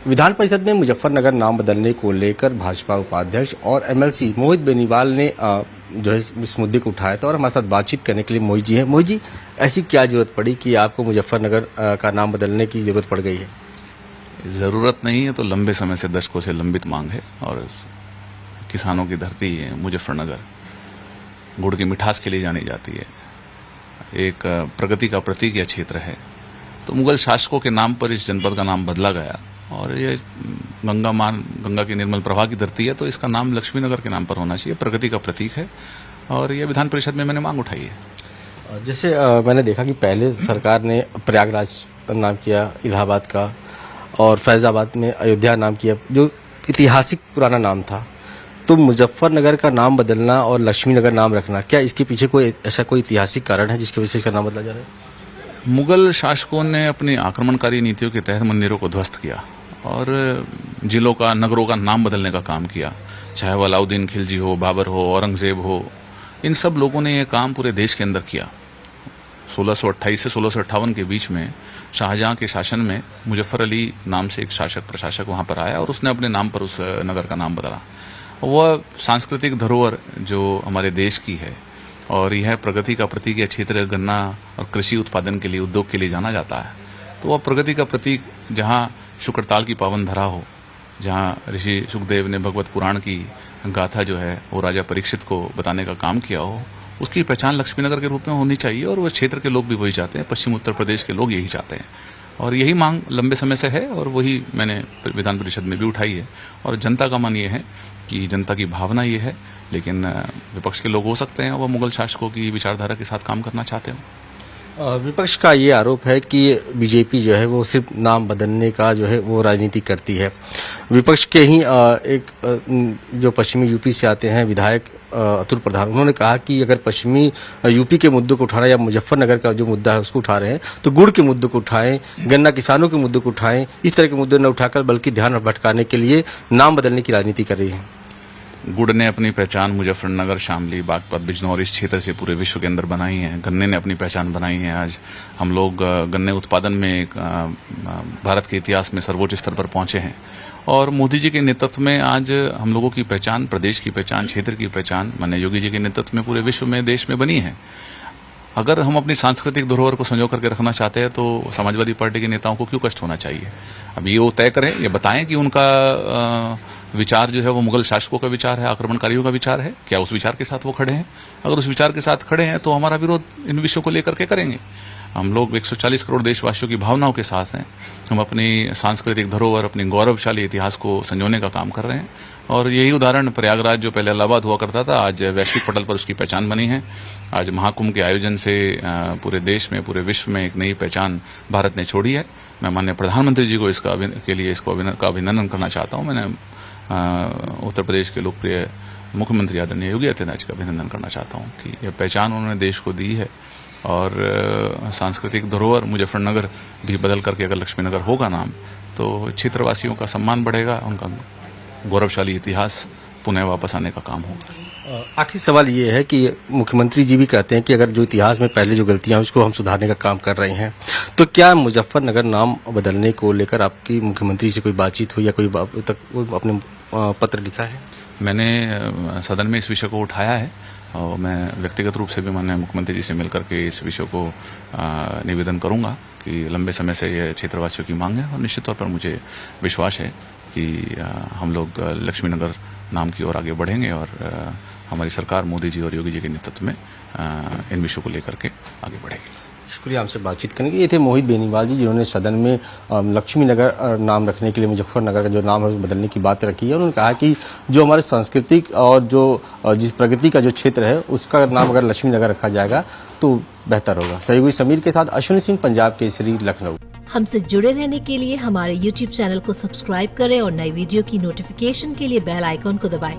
विधान परिषद में मुजफ्फरनगर नाम बदलने को लेकर भाजपा उपाध्यक्ष और एमएलसी मोहित बेनीवाल ने जो है इस मुद्दे को उठाया था और हमारे साथ बातचीत करने के लिए मोहित जी हैं। मोहित जी, ऐसी क्या जरूरत पड़ी कि आपको मुजफ्फरनगर का नाम बदलने की जरूरत पड़ गई है? ज़रूरत नहीं है तो लंबे समय से दशकों से लंबित मांग है और किसानों की धरती है मुजफ्फरनगर, गुड़ की मिठास के लिए जानी जाती है, एक प्रगति का प्रतीक यह क्षेत्र है। तो मुगल शासकों के नाम पर इस जनपद का नाम बदला गया और ये गंगा की निर्मल प्रवाह की धरती है, तो इसका नाम लक्ष्मीनगर के नाम पर होना चाहिए, प्रगति का प्रतीक है और ये विधान परिषद में मैंने मांग उठाई है। जैसे मैंने देखा कि पहले सरकार ने प्रयागराज नाम किया इलाहाबाद का और फैजाबाद में अयोध्या नाम किया, जो ऐतिहासिक पुराना नाम था। तो मुजफ्फरनगर का नाम बदलना और लक्ष्मीनगर नाम रखना, क्या इसके पीछे कोई ऐसा कोई ऐतिहासिक कारण है जिसकी वजह से इसका नाम बदला जा रहा है? मुगल शासकों ने अपनी आक्रमणकारी नीतियों के तहत मंदिरों को ध्वस्त किया और जिलों का, नगरों का नाम बदलने का काम किया। चाहे वो अलाउद्दीन खिलजी हो, बाबर हो, औरंगजेब हो, इन सब लोगों ने ये काम पूरे देश के अंदर किया। 1628 से 1658 के बीच में शाहजहां के शासन में मुजफ्फर अली नाम से एक शासक प्रशासक वहां पर आया और उसने अपने नाम पर उस नगर का नाम बदला। वह सांस्कृतिक धरोहर जो हमारे देश की है और यह प्रगति का प्रतीक, यह क्षेत्र गन्ना और कृषि उत्पादन के लिए, उद्योग के लिए जाना जाता है। तो वह प्रगति का प्रतीक जहाँ शुक्रताल की पावन धरा हो, जहाँ ऋषि सुखदेव ने भगवत पुराण की गाथा जो है वो राजा परीक्षित को बताने का काम किया हो, उसकी पहचान लक्ष्मीनगर के रूप में होनी चाहिए और वह क्षेत्र के लोग भी वही चाहते हैं, पश्चिम उत्तर प्रदेश के लोग यही चाहते हैं और यही मांग लंबे समय से है और वही मैंने विधान परिषद में भी उठाई है। और जनता का मन ये है कि जनता की भावना ये है, लेकिन विपक्ष के लोग हो सकते हैं वह मुगल शासकों की विचारधारा के साथ काम करना चाहते हो। विपक्ष का ये आरोप है कि बीजेपी जो है वो सिर्फ नाम बदलने का जो है वो राजनीति करती है। विपक्ष के ही एक जो पश्चिमी यूपी से आते हैं विधायक अतुल प्रधान, उन्होंने कहा कि अगर पश्चिमी यूपी के मुद्दों को उठाना या मुजफ्फरनगर का जो मुद्दा है उसको उठा रहे हैं तो गुड़ के मुद्दों को उठाएं, गन्ना किसानों के मुद्दों को उठाएं, इस तरह के मुद्दे न उठाकर बल्कि ध्यान भटकाने के लिए नाम बदलने की राजनीति कर रही है। गुड़ ने अपनी पहचान मुजफ्फरनगर, शामली, बागपत, बिजनौर इस क्षेत्र से पूरे विश्व के अंदर बनाई है। गन्ने ने अपनी पहचान बनाई है। आज हम लोग गन्ने उत्पादन में भारत के इतिहास में सर्वोच्च स्तर पर पहुंचे हैं और मोदी जी के नेतृत्व में आज हम लोगों की पहचान, प्रदेश की पहचान, क्षेत्र की पहचान माननीय योगी जी के नेतृत्व में पूरे विश्व में, देश में बनी है। अगर हम अपनी सांस्कृतिक धरोहर को संजो करके रखना चाहते हैं तो समाजवादी पार्टी के नेताओं को क्यों कष्ट होना चाहिए? अब ये वो तय करें, ये बताएं कि उनका विचार जो है वो मुगल शासकों का विचार है, आक्रमणकारियों का विचार है, क्या उस विचार के साथ वो खड़े हैं? अगर उस विचार के साथ खड़े हैं तो हमारा विरोध इन विषयों को लेकर के करेंगे। हम लोग 140 करोड़ देशवासियों की भावनाओं के साथ हैं। हम अपनी सांस्कृतिक धरोहर, अपनी गौरवशाली इतिहास को संजोने का काम कर रहे हैं और यही उदाहरण प्रयागराज जो पहले इलाहाबाद हुआ करता था, आज वैश्विक पटल पर उसकी पहचान बनी है। आज महाकुंभ के आयोजन से पूरे देश में, पूरे विश्व में एक नई पहचान भारत ने छोड़ी है। मैं माननीय प्रधानमंत्री जी को इसका अभिनंदन करना चाहता हूँ। मैंने उत्तर प्रदेश के लोकप्रिय मुख्यमंत्री आदरणीय योगी आदित्यनाथ जी का अभिनंदन करना चाहता हूँ कि यह पहचान उन्होंने देश को दी है और सांस्कृतिक धरोहर मुजफ्फरनगर भी बदल करके अगर लक्ष्मीनगर होगा नाम तो क्षेत्रवासियों का सम्मान बढ़ेगा, उनका गौरवशाली इतिहास पुनः वापस आने का काम होगा। आखिरी सवाल ये है कि मुख्यमंत्री जी भी कहते हैं कि अगर जो इतिहास में पहले जो गलतियां हैं उसको हम सुधारने का काम कर रहे हैं, तो क्या मुजफ्फरनगर नाम बदलने को लेकर आपकी मुख्यमंत्री से कोई बातचीत हुई या कोई तक अपने पत्र लिखा है? मैंने सदन में इस विषय को उठाया है और मैं व्यक्तिगत रूप से भी माननीय मुख्यमंत्री जी से मिलकर के इस विषय को निवेदन करूंगा कि लंबे समय से ये क्षेत्रवासियों की मांग है और निश्चित तौर पर मुझे विश्वास है कि हम लोग लक्ष्मीनगर नाम की ओर आगे बढ़ेंगे और हमारी सरकार मोदी जी और योगी जी के नेतृत्व में इन विषयों को लेकर के आगे बढ़ेगी। शुक्रिया हमसे बातचीत करने के। ये थे मोहित बेनीवाल जी, जिन्होंने सदन में लक्ष्मीनगर नाम रखने के लिए मुजफ्फरनगर का जो नाम है बदलने की बात रखी है। उन्होंने कहा कि जो हमारे सांस्कृतिक और जो जिस प्रगति का जो क्षेत्र है उसका नाम अगर लक्ष्मीनगर रखा जाएगा तो बेहतर होगा। सहयोगी समीर के साथ अश्विनी सिंह, पंजाब केसरी, लखनऊ। हमसे जुड़े रहने के लिए हमारे YouTube चैनल को सब्सक्राइब करें और नई वीडियो की नोटिफिकेशन के लिए बेल आइकॉन को दबाएं।